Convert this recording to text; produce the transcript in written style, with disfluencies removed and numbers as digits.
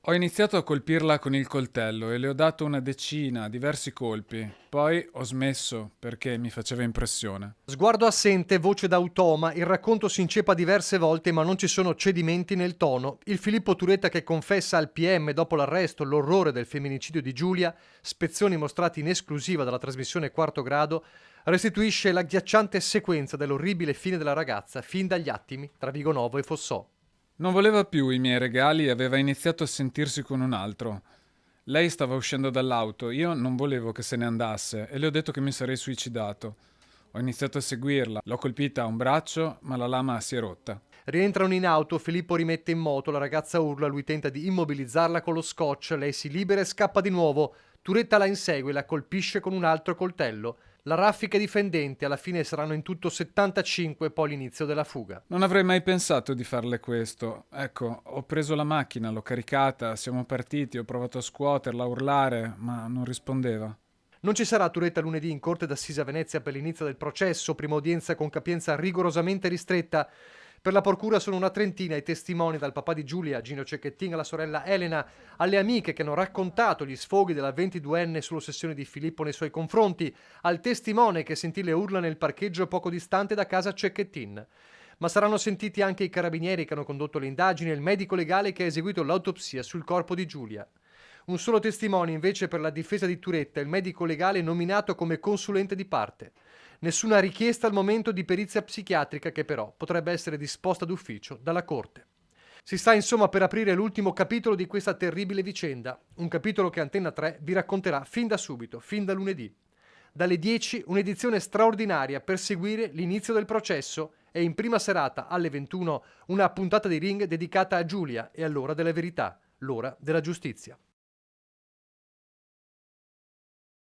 Ho iniziato a colpirla con il coltello e le ho dato una decina, diversi colpi. Poi ho smesso perché mi faceva impressione. Sguardo assente, voce d'automa, il racconto si inceppa diverse volte ma non ci sono cedimenti nel tono. Il Filippo Turetta che confessa al PM dopo l'arresto l'orrore del femminicidio di Giulia, spezzoni mostrati in esclusiva dalla trasmissione Quarto Grado, restituisce l'agghiacciante sequenza dell'orribile fine della ragazza fin dagli attimi tra Vigonovo e Fossò. Non voleva più i miei regali e aveva iniziato a sentirsi con un altro. Lei stava uscendo dall'auto, io non volevo che se ne andasse e le ho detto che mi sarei suicidato. Ho iniziato a seguirla, l'ho colpita a un braccio, ma la lama si è rotta. Rientrano in auto, Filippo rimette in moto, la ragazza urla, lui tenta di immobilizzarla con lo scotch, lei si libera e scappa di nuovo. Turetta la insegue e la colpisce con un altro coltello. La raffica è difendente, alla fine saranno in tutto 75, poi l'inizio della fuga. Non avrei mai pensato di farle questo. Ecco, ho preso la macchina, l'ho caricata, siamo partiti, ho provato a scuoterla, a urlare, ma non rispondeva. Non ci sarà Turetta lunedì in corte d'assise a Venezia per l'inizio del processo, prima udienza con capienza rigorosamente ristretta. Per la procura sono una trentina i testimoni, dal papà di Giulia, Gino Cecchettin, alla sorella Elena, alle amiche che hanno raccontato gli sfoghi della 22enne sull'ossessione di Filippo nei suoi confronti, al testimone che sentì le urla nel parcheggio poco distante da casa Cecchettin. Ma saranno sentiti anche i carabinieri che hanno condotto le indagini e il medico legale che ha eseguito l'autopsia sul corpo di Giulia. Un solo testimone invece per la difesa di Turetta, il medico legale nominato come consulente di parte. Nessuna richiesta al momento di perizia psichiatrica che però potrebbe essere disposta d'ufficio dalla Corte. Si sta insomma per aprire l'ultimo capitolo di questa terribile vicenda, un capitolo che Antenna 3 vi racconterà fin da subito, fin da lunedì. Dalle 10 un'edizione straordinaria per seguire l'inizio del processo e in prima serata alle 21 una puntata di Ring dedicata a Giulia e all'ora della verità, l'ora della giustizia.